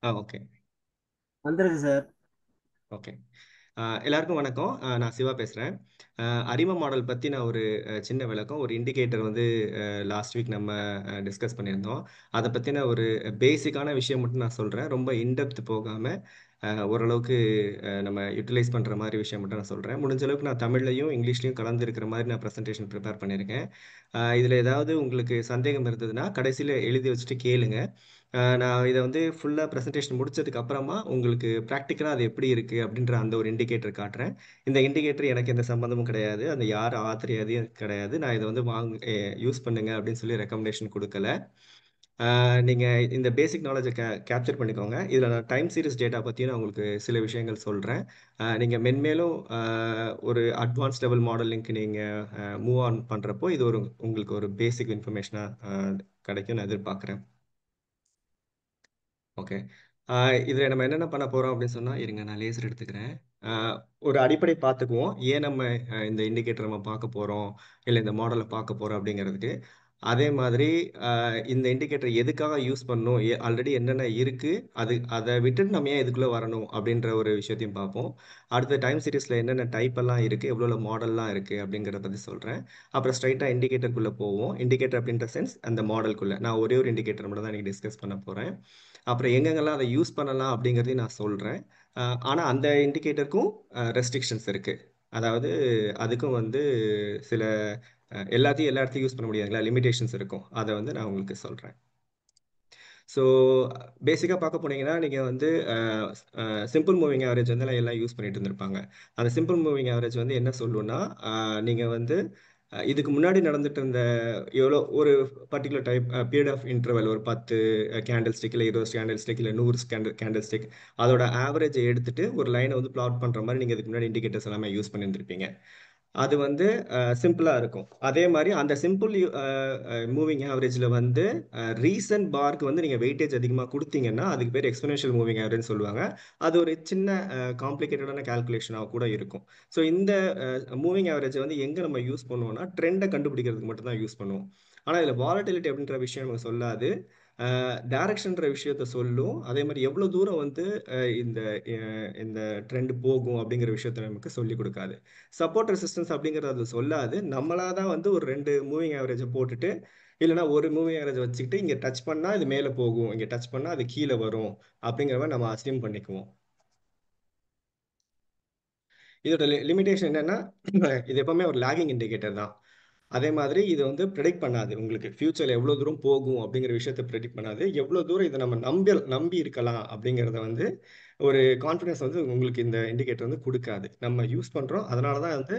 Okay. வந்துருக்கு sir. Okay. எல்லாருக்கும் வணக்கம். நான் சிவா பேசுறேன். அரிமா மாடல் பத்தி நான் ஒரு சின்ன விளக்கம், ஒரு இண்டிகேட்டர் வந்து லாஸ்ட் வீக் நம்ம டிஸ்கஸ் பண்ணியிருந்தோம். அத பத்தின ஒரு பேசிக்கான விஷயம் மட்டும் நான் சொல்றேன். ரொம்ப இன்டெப்த் போகாம, ஓரளவுக்கு நம்ம யுட்டிலைஸ் பண்ற மாரி விஷயம் மட்டும் நான் சொல்றேன். முடிஞ்ச அளவுக்கு நான் தமிழ்லயும், இங்கிலீஷ்லயும் கலந்து இருக்கிற மாரி நான் பிரசன்டேஷன் ப்ரிப்பேர் பண்ணியிருக்கேன். இதுல ஏதாவது உங்களுக்கு சந்தேகம் இருந்ததுன்னா, கடைசியில எழுதி வச்சுட்டு கேளுங்க. நான் இத வந்து ஃபுல்லா பிரசன்டேஷன் முடிச்சதுக்கு அப்புறமா, உங்களுக்கு பிராக்டிகலா அது எப்படி இருக்கு அப்படின்ற அந்த ஒரு இண்டிகேட்டர் காட்டுறேன். இந்த இண்டிகேட்டர் எனக்கு எந்த சம்மந்தமும் கிடையாது. அந்த யார் ஆத்தர் எதையும் கிடையாது. நான் இத வந்து யூஸ் பண்ணுங்க அப்படின்னு சொல்லி ரெக்கமெண்டேஷன் குடுக்கல. ஆ நீங்க இந்த பேசிக் நாலேட்ஜ கேப்சர் பண்ணிக்கோங்க. இதுல நான் டைம் சீரிஸ் டேட்டா பத்தியும் நான் உங்களுக்கு சில விஷயங்கள் சொல்றேன். நீங்க மென்மேலும் ஒரு அட்வான்ஸ் லெவல் மாடலிங்க்கு நீங்க மூவ் ஆன் பண்றப்போ, இது ஒரு உங்களுக்கு ஒரு பேசிக் இன்ஃபர்மேஷனா கிடைக்கும்னு நான் எதிர்பார்க்கிறேன். ஓகே. ஆ இதுல நம்ம என்னென்ன பண்ண போறோம் அப்படின்னு சொன்னா, இருங்க நான் லேசர் எடுத்துக்கிறேன். ஆ ஒரு அடிப்படை பார்த்துக்குவோம். ஏன் நம்ம இந்த இண்டிகேட்டர் நம்ம பார்க்க போறோம், இல்ல இந்த மாடல பார்க்க போறோம் அப்படிங்கிறதுக்கு. அதே மாதிரி இந்த இண்டிகேட்டர் எதுக்காக யூஸ் பண்ணணும்? ஆல்ரெடி என்னென்ன இருக்கு? அத விட்டுட்டு நம்ம ஏன் இதுக்குள்ள வரணும்? அப்படின்ற ஒரு விஷயத்தையும் பார்ப்போம். அடுத்து டைம் சீரிஸ்ல என்னென்ன டைப் எல்லாம் இருக்கு? எவ்வளோ மாடல்லாம் இருக்கு? அப்படிங்கிறத பத்தி சொல்றேன். அப்புறம் ஸ்ட்ரைட்டா இண்டிகேட்டருக்குள்ள போவோம். இண்டிகேட்டர் அப்படின்ற சென்ஸ் அந்த மாடலுக்குள்ள. நான் ஒரே ஒரு இண்டிகேட்டர் மட்டும் தான் இன்னைக்கு டிஸ்கஸ் பண்ண போறேன். அப்புறம் எங்கெங்கெல்லாம் அதை யூஸ் பண்ணலாம் அப்படிங்கிறதையும் நான் சொல்றேன். ஆனா அந்த இண்டிகேட்டருக்கும் ரெஸ்ட்ரிக்ஷன்ஸ் இருக்கு. அதாவது அதுக்கும் வந்து சில எல்லாத்தையும் எல்லா இடத்துலயும் யூஸ் பண்ண முடியாதுங்களா? லிமிடேஷன்ஸ் இருக்கும். அத வந்து நான் உங்களுக்கு சொல்றேன். ஸோ பேசிக்கா பார்க்க போனீங்கன்னா, நீங்க வந்து அ அ சிம்பிள் மூவிங் ஆவரேஜ் வந்து எல்லாம் யூஸ் பண்ணிட்டு இருந்திருப்பாங்க. அந்த சிம்பிள் மூவிங் ஆவரேஜ் வந்து என்ன சொல்லும்னா, நீங்க வந்து இதுக்கு முன்னாடி நடந்துட்டு இருந்த எவ்வளோ ஒரு particular type period of interval ஒரு 10 கேண்டில் ஸ்டிக் இல்ல 20 கேண்டில் ஸ்டிக் இல்ல 100 கேண்டில் ஸ்டிக் அதோட ஆவரேஜ் எடுத்துட்டு ஒரு லைனை வந்து பிளாட் பண்ற மாதிரி நீங்க இதுக்கு முன்னாடி இண்டிகேட்டர்ஸ் எல்லாமே யூஸ் பண்ணியிருந்திருப்பீங்க. அது வந்து சிம்பிளா இருக்கும். அதே மாரி அந்த சிம்பிள் மூவிங் ஆவரேஜ்ல வந்து ரீசன்ட் பார்க்கு வந்து நீங்க வெயிட்டேஜ் அதிகமா குடுத்தீங்கன்னா, அதுக்கு பேரு எக்ஸ்போனென்ஷியல் மூவிங் ஆவரேஜ்ன்னு சொல்லுவாங்க. அது ஒரு சின்ன காம்ப்ளிகேட்டடான கால்குலேஷனா கூட இருக்கும். ஸோ இந்த மூவிங் ஆவரேஜ வந்து எங்க நம்ம யூஸ் பண்ணுவோம்னா, ட்ரெண்ட கண்டுபிடிக்கிறதுக்கு மட்டும் தான் யூஸ் பண்ணுவோம். ஆனா இதுல வாலட்டிலிட்டி அப்படின்ற விஷயம் நமக்கு சொல்லாது. டைரக்ஷன்ற விஷயத்த சொல்லும். அதே மாரி எவ்வளோ தூரம் வந்து அ இந்த அ இந்த ட்ரெண்ட் போகும் அப்படிங்கிற விஷயத்த நமக்கு சொல்லிக் குடுக்காது. சப்போர்ட் ரெசிஸ்டன்ஸ் அப்படிங்கிறது அது சொல்லாது. நம்மளா தான் வந்து ஒரு 2 மூவிங் ஆவரேஜ போட்டுட்டு, இல்லன்னா ஒரு மூவிங் ஆவரேஜ வச்சுக்கிட்டு, இங்க டச் பண்ணா இது மேல போகும். இங்க டச் பண்ணா அது கீழ வரும். அப்படிங்கிற மாரி நம்ம அஸ்யூம் பண்ணிக்குவோம். இதோட லிமிட்டேஷன் என்னன்னா, இது எப்பவுமே ஒரு லாகிங் இண்டிகேட்டர் தான். அதே மாதிரி இது வந்து ப்ரெடிக்ட் பண்ணாது. உங்களுக்கு ஃபியூச்சர்ல எவ்வளோ தூரம் போகும் அப்படிங்கிற விஷயத்த ப்ரெடிக்ட் பண்ணாது. எவ்வளோ தூரம் இத நம்ம நம்பி இருக்கலாம் அப்படிங்கிறத வந்து ஒரு கான்ஃபிடன்ஸ் வந்து உங்களுக்கு இந்த இண்டிகேட்டர் வந்து குடுக்காது. நம்ம யூஸ் பண்றோம். அதனால தான் வந்து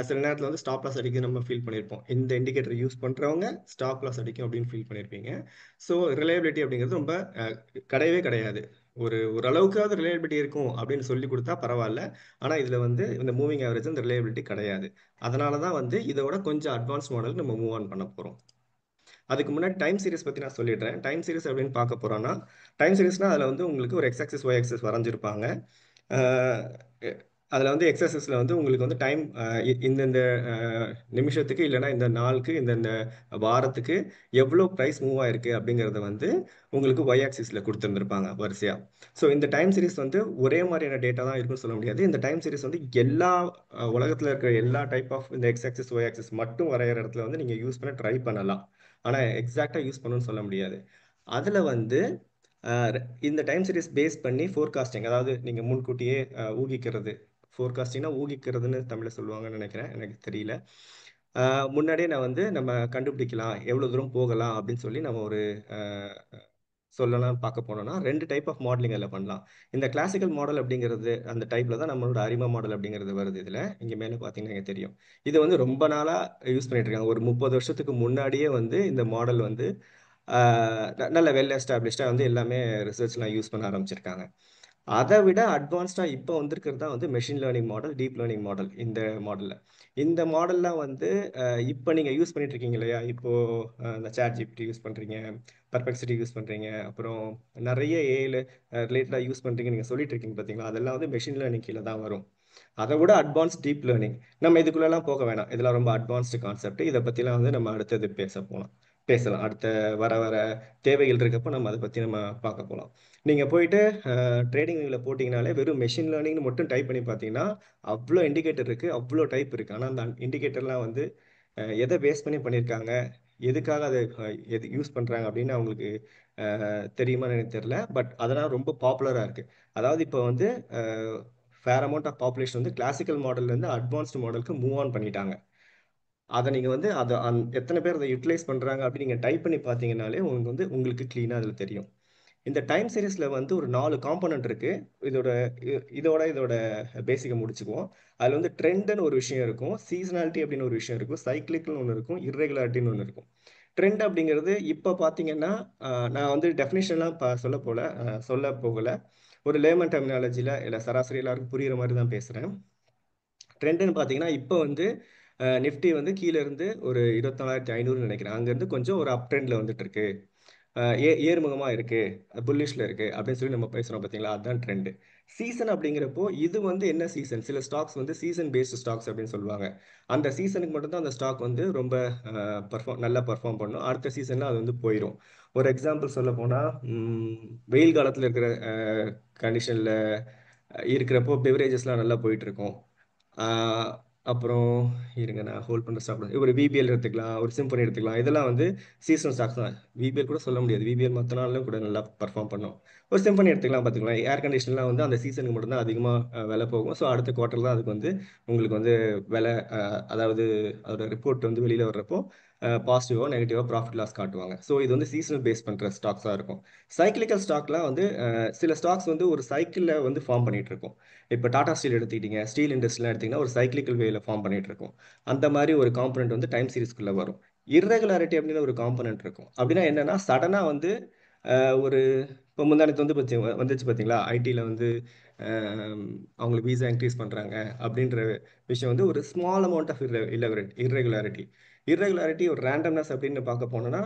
சில நேரத்துல வந்து ஸ்டாப் லாஸ் அடிக்கும் நம்ம ஃபீல் பண்ணியிருப்போம். இந்த இண்டிகேட்டர் யூஸ் பண்றவங்க ஸ்டாப் லாஸ் அடிக்கும் அப்படின்னு ஃபீல் பண்ணியிருப்பீங்க. ஸோ ரிலையபிலிட்டி அப்படிங்கிறது ரொம்ப கிடையவே கிடையாது. ஓரளவுக்காவது ரிலையபிலிட்டி இருக்கும் அப்படின்னு சொல்லிக் குடுத்தா பரவால்ல. ஆனா இதுல வந்து இந்த மூவிங் ஆவரேஜ் அந்த ரிலையபிலிட்டி கிடையாது. அதனால தான் வந்து இதோட கொஞ்சம் அட்வான்ஸ் மாடலுக்கு நம்ம மூவ் ஆன் பண்ண போறோம். அதுக்கு முன்னாடி டைம் சீரிஸ் பத்தி நான் சொல்லிடுறேன். டைம் சீரிஸ் அப்படின்னு பார்க்க போறோம்னா, டைம் சீரிஸ்னா அதுல வந்து உங்களுக்கு ஒரு எக்ஸ் ஆக்சிஸ், ஒய் ஆக்சிஸ் வரைஞ்சிருப்பாங்க. அஹ் அதுல வந்து எக்ஸ் ஆக்சிஸ்ல வந்து உங்களுக்கு வந்து டைம் இந்தந்த நிமிஷத்துக்கு இல்லைன்னா இந்த நாளுக்கு இந்தந்த வாரத்துக்கு எவ்வளோ பிரைஸ் மூவ் ஆயிருக்கு அப்படிங்கறத வந்து உங்களுக்கு ஒய் ஆக்சிஸ்ல கொடுத்துருந்துருப்பாங்க வரிசையா. ஸோ இந்த டைம் சீரிஸ் வந்து ஒரே மாதிரியான டேட்டா தான் இருக்குன்னு சொல்ல முடியாது. இந்த டைம் சீரிஸ் வந்து எல்லா உலகத்துல இருக்கிற எல்லா டைப் ஆஃப் இந்த எக்ஸ் ஆக்சிஸ் ஒய் ஆக்சிஸ் மட்டும் வரைகிற இடத்துல வந்து நீங்க யூஸ் பண்ண ட்ரை பண்ணலாம். ஆனா எக்ஸாக்டா யூஸ் பண்ணணும்னு சொல்ல முடியாது. அதுல வந்து இந்த டைம் சீரிஸ் பேஸ் பண்ணி ஃபோர்காஸ்டிங், அதாவது நீங்க முன்கூட்டியே ஊகிக்கிறது. ஃபோர்காஸ்டிங்னா ஊகிக்கிறதுன்னு தமிழ்ல சொல்லுவாங்கன்னு நினைக்கிறேன், எனக்கு தெரியல. முன்னாடியே நான் வந்து நம்ம கண்டுபிடிக்கலாம் எவ்வளவு தூரம் போகலாம் அப்படின்னு சொல்லி நம்ம ஒரு சொல்லலாம்னு பார்க்க போனோம்னா ரெண்டு டைப் ஆஃப் மாடலிங் அதில் பண்ணலாம். இந்த கிளாசிக்கல் மாடல் அப்படிங்கிறது அந்த டைப்ல தான் நம்மளோட அரிமா மாடல் அப்படிங்கிறது வருது. இதுல இங்க மேல பார்த்தீங்கன்னா எனக்கு தெரியும். இது வந்து ரொம்ப நாளா யூஸ் பண்ணிட்டு இருக்காங்க. ஒரு 30 வருஷத்துக்கு முன்னாடியே வந்து இந்த மாடல் வந்து நல்ல வெல் எஸ்டாப்ளிஷ்டா வந்து எல்லாமே ரிசர்ச்லாம் யூஸ் பண்ண ஆரம்பிச்சிருக்காங்க. அதை விட அட்வான்ஸ்டா இப்போ வந்திருக்கிறது தான் வந்து machine learning model, deep learning model. இந்த மாடல்ல இந்த மாடல்லாம் வந்து இப்போ நீங்க யூஸ் பண்ணிட்டு இருக்கீங்க இல்லையா? இப்போ இந்த சாட் ஜிபிடி யூஸ் பண்றீங்க, பர்பெக்சிட்டி யூஸ் பண்றீங்க, அப்புறம் நிறைய ஏஐல ரிலேட்டடா யூஸ் பண்றீங்க நீங்க சொல்லிட்டு இருக்கீங்க பாத்தீங்களா? அதெல்லாம் வந்து மெஷின் லேர்னிங் கீழே தான் வரும். அதை விட அட்வான்ஸ் டீப் லேர்னிங். நம்ம இதுக்குள்ளெல்லாம் போக வேணாம். இதெல்லாம் ரொம்ப அட்வான்ஸ்டு கான்செப்ட். இதை பத்திலாம் வந்து நம்ம அடுத்தது பேச போலாம். பேசலாம். அடுத்த வர வர தேவைகள் இருக்கப்போ நம்ம அதை பற்றி நம்ம பார்க்க போகலாம். நீங்கள் போயிட்டு ட்ரேடிங் வியூவில் போட்டிங்கனாலே வெறும் மெஷின் லேர்னிங்னு மட்டும் டைப் பண்ணி பார்த்தீங்கன்னா அவ்வளோ இண்டிகேட்டர் இருக்குது, அவ்வளோ டைப் இருக்குது. ஆனால் அந்த இண்டிகேட்டர்லாம் வந்து எதை பேஸ் பண்ணி பண்ணியிருக்காங்க, எதுக்காக அதை எது யூஸ் பண்ணுறாங்க அப்படின்னு அவங்களுக்கு தெரியுமான்னு எனக்கு தெரியல. பட் அதெல்லாம் ரொம்ப பாப்புலராக இருக்குது. அதாவது இப்போ வந்து ஃபேர் அமௌண்ட் ஆஃப் பாப்புலேஷன் வந்து கிளாசிக்கல் மாடல்லேருந்து அட்வான்ஸ்டு மாடலுக்கு மூவ் ஆன் பண்ணிட்டாங்க. அதை நீங்கள் வந்து அதை எத்தனை பேர் அதை யூட்டிலைஸ் பண்ணுறாங்க அப்படின்னு நீங்கள் டைப் பண்ணி பார்த்தீங்கன்னாலே உங்களுக்கு வந்து உங்களுக்கு க்ளீனாக அதில் தெரியும். இந்த டைம் சீரீஸில் வந்து ஒரு 4 காம்பனன்ட் இருக்கு. இதோட இதோட பேசிக்கை முடிச்சுக்குவோம். அதில் வந்து ட்ரெண்டுன்னு ஒரு விஷயம் இருக்கும், சீசனாலிட்டி அப்படின்னு ஒரு விஷயம் இருக்கும், சைக்கிளிக்கல்னு ஒன்று இருக்கும், இர்ரெகுலாரிட்டின்னு ஒன்று இருக்கும். ட்ரெண்ட் அப்படிங்கிறது இப்போ பார்த்தீங்கன்னா நான் வந்து டெஃபினேஷன்லாம் சொல்ல போகல. ஒரு லேமன் டெர்மினாலஜியில் இல்லை சராசரி எல்லாருக்கும் புரியுற மாதிரி தான் பேசுகிறேன். ட்ரெண்டுன்னு பார்த்தீங்கன்னா இப்போ வந்து நிஃப்டி வந்து கீழே இருந்து ஒரு 24,500 நினைக்கிறேன், அங்கேருந்து கொஞ்சம் ஒரு அப் ட்ரெண்டில் வந்துட்டு இருக்கு. ஏறுமுகமாக இருக்கு, புல்லிஷ்ல இருக்கு அப்படின்னு சொல்லி நம்ம பேசுகிறோம் பார்த்தீங்களா, அதுதான் ட்ரெண்டு. சீசன் அப்படிங்கிறப்போ இது வந்து என்ன சீசன், சில ஸ்டாக்ஸ் வந்து சீசன் பேஸ்டு ஸ்டாக்ஸ் அப்படின்னு சொல்லுவாங்க. அந்த சீசனுக்கு மட்டும்தான் அந்த ஸ்டாக் வந்து ரொம்ப நல்லா பர்ஃபார்ம் பண்ணும். அடுத்த சீசனில் அது வந்து போயிடும். ஒரு எக்ஸாம்பிள் சொல்ல போனால் வெயில் காலத்தில் இருக்கிற கண்டிஷனில் இருக்கிறப்போ பெவரேஜஸ்லாம் நல்லா போயிட்டு இருக்கும். ஆஹ் அப்புறம் இருங்க, நான் ஹோல்ட் பண்ணுற ஸ்டாக் ஒரு விபிஎல் எடுத்துக்கலாம், ஒரு சிம்பனி எடுத்துக்கலாம். இதெல்லாம் வந்து சீசனல் ஸ்டாக்ஸ் தான். விபிஎல் கூட சொல்ல முடியாது, விபிஎல் மற்ற நாள்லையும் கூட நல்லா பர்ஃபார்ம் பண்ணும். ஒரு சிம்பனி எடுத்துக்கலாம் பார்த்துக்கலாம். ஏர் கண்டிஷன்லாம் வந்து அந்த சீசனுக்கு மட்டும்தான் அதிகமாக விலை போகும். ஸோ அடுத்த குவார்ட்டர் தான் அதுக்கு வந்து உங்களுக்கு வந்து விலை அதாவது அதோட ரிப்போர்ட் வந்து வெளியில் வர்றப்போ பாசிட்டிவோ நெகட்டிவோ ப்ராஃபிட் லாஸ் காட்டுவாங்க. ஸோ இது வந்து சீசனல் பேஸ் பண்ணுற ஸ்டாக்ஸாக இருக்கும். சைக்கிளிக்கல் ஸ்டாக்லாம் வந்து சில ஸ்டாக்ஸ் வந்து ஒரு சைக்கிளில் வந்து ஃபார்ம் பண்ணிட்டு இருக்கும். இப்போ டாடா ஸ்டீல் எடுத்துக்கிட்டீங்க, ஸ்டீல் இண்டஸ்ட்ரிலாம் எடுத்தீங்கன்னா ஒரு சைக்கிளிக்கல் வேல ஃபார்ம் பண்ணிட்டு இருக்கும். அந்த மாதிரி ஒரு காம்பனன்ட் வந்து டைம் சீரிஸ்க்குள்ள வரும். இர்ரெகுலாரிட்டி அப்படின்னு ஒரு காம்பனன்ட் இருக்கும். அப்படின்னா என்னன்னா சடனாக வந்து ஒரு இப்போ முந்தானத்து வந்து வந்துச்சு பார்த்தீங்களா, ஐடியில் வந்து அஹ், அவங்களுக்கு வீசா இன்க்ரீஸ் பண்ணுறாங்க அப்படின்ற விஷயம் வந்து ஒரு small amount of irregularity. Irregularity ஒரு ரேண்டம்னஸ் அப்படின்னு பார்க்க போனோம்னா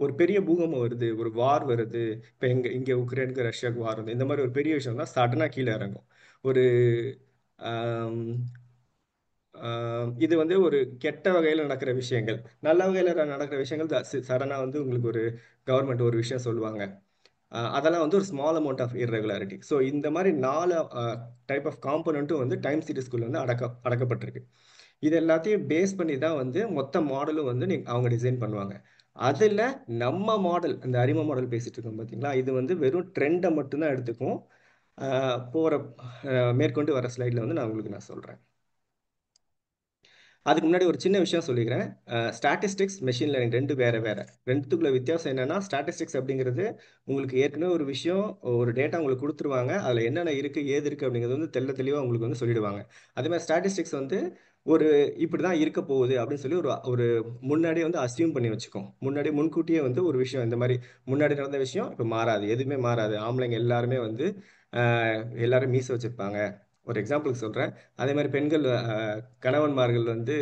ஒரு பெரிய பூகம்பம் வருது, ஒரு வார் வருது. இப்போ இங்கே உக்ரைனுக்கு ரஷ்யாவுக்கு வார் வருது, இந்த மாதிரி ஒரு பெரிய விஷயம் தான் சடனாக கீழே இறங்கும். ஒரு ஆம், இது வந்து ஒரு கெட்ட வகையில் நடக்கிற விஷயங்கள். நல்ல வகையில் நடக்கிற விஷயங்கள் சடனாக வந்து உங்களுக்கு ஒரு கவர்மெண்ட் ஒரு விஷயம் சொல்லுவாங்க. அதெல்லாம் வந்து ஒரு small amount of irregularity. So இந்த மாதிரி 4 டைப் ஆஃப் காம்பனண்ட்டும் வந்து டைம் சீரிஸ்குள்ள வந்து அடக்கப்பட்டிருக்கு. இது எல்லாத்தையும் பேஸ் பண்ணி தான் வந்து மொத்த மாடலும் வந்து அவங்க டிசைன் பண்ணுவாங்க. அதில் நம்ம மாடல், இந்த அரிமா மாடல் பேசிட்டு இருக்கோம் பார்த்தீங்களா, இது வந்து வெறும் ட்ரெண்டை மட்டும்தான் எடுத்துக்கும். போகிற மேற்கொண்டு வர ஸ்லைடில் வந்து நான் சொல்கிறேன். அதுக்கு முன்னாடி ஒரு சின்ன விஷயம் சொல்லிக்கிறேன். ஸ்டாட்டிஸ்டிக்ஸ், மெஷின் லேர்னிங் ரெண்டு வேற வேற. ரெண்டுத்துக்குள்ள வித்தியாசம் என்னன்னா, ஸ்டாட்டிஸ்டிக்ஸ் அப்படிங்கிறது உங்களுக்கு ஏற்கனவே ஒரு விஷயம், ஒரு டேட்டா உங்களுக்கு கொடுத்துருவாங்க, அதில் என்னென்ன இருக்கு ஏது இருக்கு அப்படிங்கிறது வந்து தெளிவாக உங்களுக்கு வந்து சொல்லிடுவாங்க. அதே மாதிரி ஸ்டாட்டிஸ்டிக்ஸ் வந்து ஒரு இப்படி தான் இருக்க போகுது அப்படின்னு சொல்லி ஒரு ஒரு முன்னாடியே வந்து அசியூம் பண்ணி வச்சுக்கோம். முன்கூட்டியே வந்து ஒரு விஷயம், இந்த மாதிரி முன்னாடி நடந்த விஷயம் இப்போ மாறாது, எதுவுமே மாறாது. ஆம்பளைங்க எல்லாருமே வந்து எல்லாரும் மீச வச்சிருப்பாங்க. ஒரு எக்ஸாம்பிளுக்கு சொல்கிறேன். அதே மாதிரி பெண்கள் கணவன்மார்கள் வந்து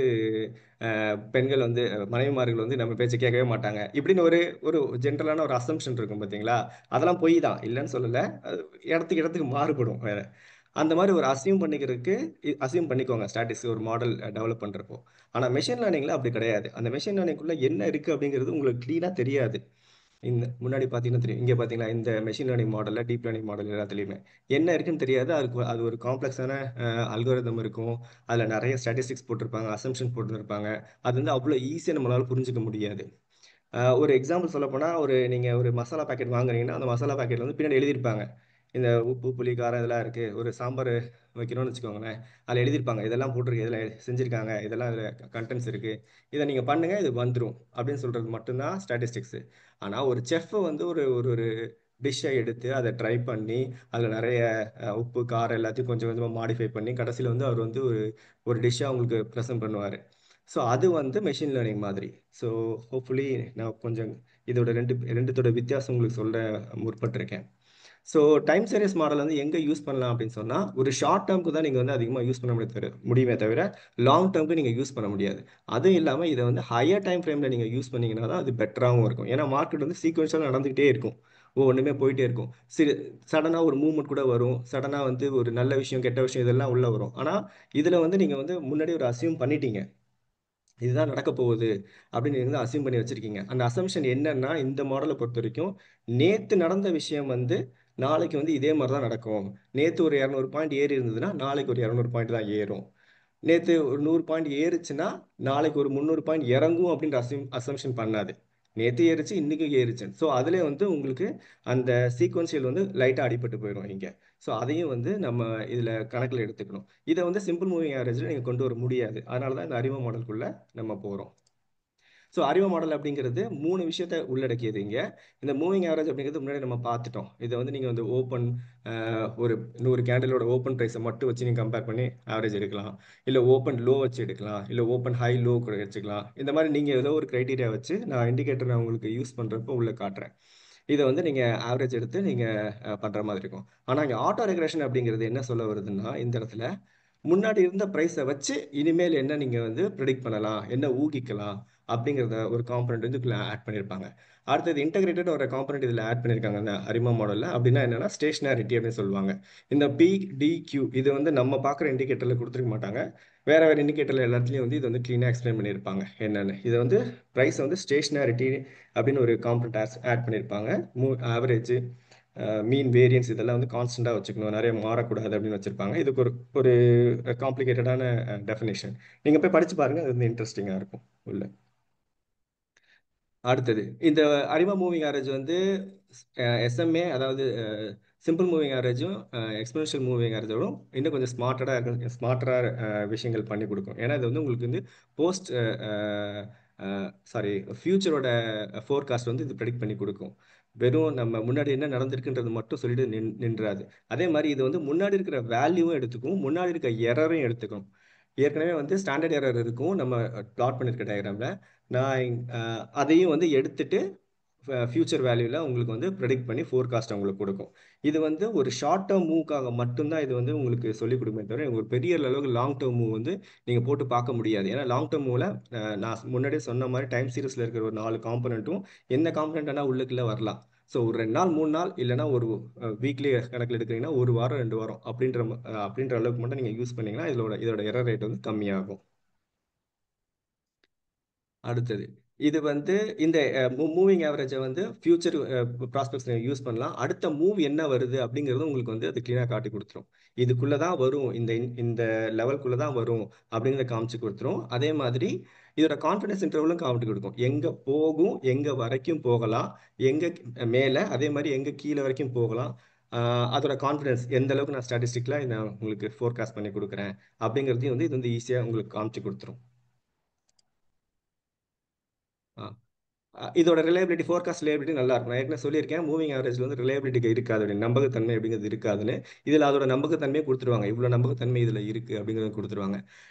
பெண்கள் வந்து மனைவிமார்கள் வந்து நம்ம பேச்சை கேட்கவே மாட்டாங்க இப்படின்னு ஒரு ஒரு ஜென்ரலான ஒரு அசம்ஷன் இருக்கும் பார்த்தீங்களா. அதெல்லாம் பொய் தான், இல்லைன்னு சொல்லலை. அது இடத்துக்கு இடத்துக்கு மாறுபடும் வேற. அந்த மாதிரி ஒரு அசியூம் பண்ணிக்கிறதுக்கு அசியூம் பண்ணிக்கோங்க ஸ்டாட்டிஸ்டிக்ஸ் ஒரு மாடல் டெவலப் பண்ணுறப்போ. ஆனால் மெஷின் லேர்னிங்கில் அப்படி கிடையாது. அந்த மெஷின் லேர்னிங்குள்ள என்ன இருக்குது அப்படிங்கிறது உங்களுக்கு க்ளீனாக தெரியாது. இந்த முன்னாடி பார்த்தீங்கன்னா தெரியும், இங்கே பார்த்தீங்கன்னா இந்த மெஷின் லேர்னிங் மாடலில், டீப் லேர்னிங் மாடல் எல்லாத்துலேயுமே என்ன இருக்குன்னு தெரியாது. அது ஒரு காம்ப்ளெக்ஸான அல்கோரிதம் இருக்கும். அதில் நிறைய ஸ்டாட்டிஸ்டிக்ஸ் போட்டிருப்பாங்க, அசம்ஷன் போட்டிருப்பாங்க. அது வந்து அவ்வளோ ஈஸியாக நம்மளால புரிஞ்சுக்க முடியாது. ஒரு எக்ஸாம்பிள் சொல்ல போனால், நீங்கள் ஒரு மசாலா பாக்கெட் வாங்குறீங்கன்னா அந்த மசாலா பாக்கெட்ல வந்து பின்னாடி எழுதியிருப்பாங்க, இந்த உப்பு புளி காரம் இதெல்லாம் இருக்குது. ஒரு சாம்பார் வைக்கணும்னு வச்சுக்கோங்களேன், அதில் எழுதியிருப்பாங்க இதெல்லாம் போட்டிருக்கு, இதில் செஞ்சுருக்காங்க, இதெல்லாம் இதில் கண்டென்ட்ஸ் இருக்குது, இதை நீங்கள் பண்ணுங்கள் இது வந்துடும் அப்படின்னு சொல்கிறது மட்டும்தான் ஸ்டாட்டிஸ்டிக்ஸு. ஆனால் ஒரு செஃப் வந்து ஒரு ஒரு ஒரு டிஷ்ஷை எடுத்து அதை ட்ரை பண்ணி அதில் நிறைய உப்பு காரம் எல்லாத்தையும் கொஞ்சம் கொஞ்சமாக மாடிஃபை பண்ணி கடைசியில் வந்து அவர் வந்து ஒரு ஒரு டிஷ்ஷாக உங்களுக்கு ப்ரெசென்ட் பண்ணுவார். ஸோ அது வந்து மெஷின் லேர்னிங் மாதிரி. ஸோ ஹோப்ஃபுல்லி நான் கொஞ்சம் இதோட ரெண்டுத்தோட வித்தியாசம் உங்களுக்கு சொல்ல முற்பட்டிருக்கேன். ஸோ டைம் சீரிஸ் மாடல் வந்து எங்கே யூஸ் பண்ணலாம் அப்படின்னு சொன்னால், ஒரு ஷார்ட் டேர்முக்கு தான் நீங்கள் வந்து அதிகமாக யூஸ் பண்ண முடியுமே தவிர லாங் டேர்முக்கு நீங்கள் யூஸ் பண்ண முடியாது. அதுவும் இல்லாமல் இதை வந்து ஹையர் டைம் ஃப்ரேமில் நீங்கள் யூஸ் பண்ணீங்கன்னா தான் அது பெட்டராகவும் இருக்கும். ஏன்னா மார்க்கெட் வந்து சீக்வன்ஷியலாக நடந்துகிட்டே இருக்கும், ஒன்றுமே போயிட்டே இருக்கும். சரி, சடனாக ஒரு மூவ்மெண்ட் கூட வரும், சடனாக வந்து ஒரு நல்ல விஷயம் கெட்ட விஷயம் இதெல்லாம் உள்ளே வரும். ஆனால் இதில் வந்து நீங்கள் வந்து முன்னாடி ஒரு அசியூம் பண்ணிட்டீங்க, இதுதான் நடக்க போகுது அப்படின்னு நீங்க வந்து அசியூம் பண்ணி வச்சிருக்கீங்க. அந்த அசம்ஷன் என்னன்னா, இந்த மாடலை பொறுத்த வரைக்கும் நேத்து நடந்த விஷயம் வந்து நாளைக்கு வந்து இதே மாதிரி தான் நடக்கும். நேத்து ஒரு 200 பாயிண்ட் ஏறி இருந்ததுன்னா நாளைக்கு ஒரு 200 பாயிண்ட் தான் ஏறும். நேத்து ஒரு 100 பாயிண்ட் ஏறுச்சுன்னா நாளைக்கு ஒரு 300 பாயிண்ட் இறங்கும் அப்படின்ற அசம்ஷன் பண்ணாது. நேத்து ஏறுச்சு, இன்னைக்கு ஏறுச்சு. ஸோ அதுல வந்து உங்களுக்கு அந்த சீக்வன்சியல் வந்து லைட்டா அடிபட்டு போயிடும் இங்க. ஸோ அதையும் வந்து நம்ம இதுல கணக்குல எடுத்துக்கணும். இதை வந்து சிம்பிள் மூவிங் ஆவரேஜ்ல நீங்க கொண்டு வர முடியாது. அதனால தான் இந்த அறிவு மாடலுக்குள்ள நம்ம போறோம். ஸோ அறிவு மாடல் அப்படிங்கிறது 3 விஷயத்தை உள்ளடக்கியது இங்க. இந்த மூவிங் ஆவரேஜ் அப்படிங்கிறது முன்னாடி நம்ம பார்த்துட்டோம். இதை வந்து நீங்க வந்து ஒரு 100 கேண்டிலோட ஓப்பன் ப்ரைஸை மட்டும் வச்சு நீங்க கம்பேர் பண்ணி ஆவரேஜ் எடுக்கலாம். இல்ல ஓப்பன் லோ வச்சு எடுக்கலாம். இல்ல ஓப்பன் ஹை லோ கூட வச்சுக்கலாம். இந்த மாதிரி நீங்க ஏதோ ஒரு கிரைட்டீரியா வச்சு நான் இண்டிகேட்டர் நான் உங்களுக்கு யூஸ் பண்றப்போ உள்ள காட்டுறேன். இதை வந்து நீங்க ஆவரேஜ் எடுத்து நீங்க பண்ற மாதிரி இருக்கும். ஆனா இங்க ஆட்டோ ரெக்ரெஷன் அப்படிங்கிறது என்ன சொல்ல வருதுன்னா, இந்த இடத்துல முன்னாடி இருந்த ப்ரைஸை வச்சு இனிமேல் என்ன நீங்க வந்து ப்ரெடிக்ட் பண்ணலாம், என்ன ஊகிக்கலாம் அப்படிங்கிறத ஒரு காம்பனண்ட் வந்து இதுக்குள்ள ஆட் பண்ணியிருப்பாங்க. அடுத்தது இன்டகிரேட்டட் ஒரு காம்பனண்ட் இதில் ஆட் பண்ணியிருக்காங்க அந்த அரிமா மாடலில். அப்படின்னா என்னன்னா ஸ்டேஷனாரிட்டி அப்படின்னு சொல்லுவாங்க. இந்த பி டி கியூ இது வந்து நம்ம பார்க்குற இண்டிகேட்டரில் கொடுத்துருக்க மாட்டாங்க. வேற வேற இண்டிகேட்டர்ல எல்லாத்துலேயும் வந்து இது வந்து க்ளீனாக எக்ஸ்பிளைன் பண்ணியிருப்பாங்க என்னன்னு. இதை வந்து ப்ரைஸ் வந்து ஸ்டேஷனாரிட்டி அப்படின்னு ஒரு காம்பனண்ட் ஆட் பண்ணியிருப்பாங்க. ஆவரேஜ், மீன், வேரியன்ஸ் இதெல்லாம் வந்து கான்ஸ்டண்டாக வச்சுக்கணும், நிறைய மாறக்கூடாது அப்படின்னு வச்சிருப்பாங்க. இதுக்கு ஒரு ஒரு காம்ப்ளிகேட்டடான டெஃபினேஷன். நீங்கள் போய் படிச்சு பாருங்க, அது வந்து இன்ட்ரெஸ்டிங்காக இருக்கும் உள்ள. அடுத்தது இந்த அரிமா மூவிங் ஆவரேஜ் வந்து எஸ்எம்ஏ, அதாவது சிம்பிள் மூவிங் ஆவரேஜும் எக்ஸ்போனன்ஷியல் மூவிங் ஆவரேஜோடும் இன்னும் கொஞ்சம் ஸ்மார்ட்டராக விஷயங்கள் பண்ணி கொடுக்கும். ஏன்னா இது வந்து உங்களுக்கு வந்து போஸ்ட் சாரி ஃபியூச்சரோட ஃபோர்காஸ்ட் வந்து இது ப்ரெடிக்ட் பண்ணி கொடுக்கும். வெறும் நம்ம முன்னாடி என்ன நடந்திருக்குன்றது மட்டும் சொல்லிட்டு நின்றாது. அதே மாதிரி இது வந்து முன்னாடி இருக்கிற வேல்யூவும் எடுத்துக்கும், முன்னாடி இருக்க எரரையும் எடுத்துக்கும். ஏற்கனவே வந்து ஸ்டாண்டர்ட் எரர் இருக்கும் நம்ம பிளாட் பண்ணியிருக்க டயக்ராம்ல. நான் அதையும் வந்து எடுத்துட்டு ஃபியூச்சர் வேல்யூல உங்களுக்கு வந்து ப்ரெடிக்ட் பண்ணி ஃபோர்காஸ்ட் உங்களுக்கு கொடுக்கும். இது வந்து ஒரு ஷார்ட் டேர்ம் மூவ்க்காக மட்டும்தான் இது வந்து உங்களுக்கு சொல்லிக் கொடுக்குமே தவிர ஒரு பெரிய அளவுக்கு லாங் டேர்ம் மூவ் வந்து நீங்க போட்டு பார்க்க முடியாது. ஏன்னா லாங் டேர்ம் மூவ்ல நான் முன்னாடியே சொன்ன மாதிரி டைம் சீரிஸ்ல இருக்கிற ஒரு 4 காம்பனண்ட்டும் எந்த காம்பனண்ட் ஆனா உள்ளுக்குள்ள வரலாம். ஸோ ஒரு 2 நாள் 3 நாள் இல்லைன்னா ஒரு வீக்லி கணக்கில் எடுக்கிறீங்கன்னா ஒரு வாரம் 2 வாரம் அப்படின்ற அளவுக்கு மட்டும் நீங்க யூஸ் பண்ணீங்கன்னா இதோட எரர் ரேட் வந்து கம்மியாகும். அடுத்தது இது வந்து இந்த மூவிங் ஆவரேஜை வந்து ஃபியூச்சர் ப்ராஸ்பெக்ட்ஸ் யூஸ் பண்ணலாம். அடுத்த மூவ் என்ன வருது அப்படிங்கிறது உங்களுக்கு வந்து அது கிளீனாக காட்டி கொடுத்துரும். இதுக்குள்ள தான் வரும், இந்த லெவல்குள்ள தான் வரும் அப்படிங்கிறத காமிச்சு கொடுத்துரும். அதே மாதிரி இதோட கான்ஃபிடன்ஸ் இன்டர்வலும் காமிட்டு கொடுக்கும். எங்க போகும், எங்க வரைக்கும் போகலாம், எங்க மேலே, அதே மாதிரி எங்க கீழே வரைக்கும் போகலாம். அதோட கான்ஃபிடன்ஸ் எந்த அளவுக்கு நான் ஸ்டாட்டிஸ்டிக்லாம் நான் உங்களுக்கு ஃபோர்காஸ்ட் பண்ணி கொடுக்குறேன் அப்படிங்கிறதையும் வந்து இது வந்து ஈஸியாக உங்களுக்கு காமிச்சு கொடுத்துரும். இதோட ரிலையபிலிட்டி, ஃபோர்காஸ்ட் ரிலையபிலிட்டி நல்லா இருக்கும். நான் ஏற்கனவே சொல்லியிருக்கேன், மூவிங் ஆவரேஜ்ல வந்து ரிலையபிலிட்டி இருக்காது அப்படின்னு, நம்பகத்தன்மை அப்படிங்கிறது இருக்காதுன்னு. இதில் அதோட நம்பகத்தன்மையை கொடுத்துருவாங்க. இவ்வளோ நம்பகத்தன்மை இதில் இருக்கு அப்படிங்கிறத கொடுத்துருவாங்க.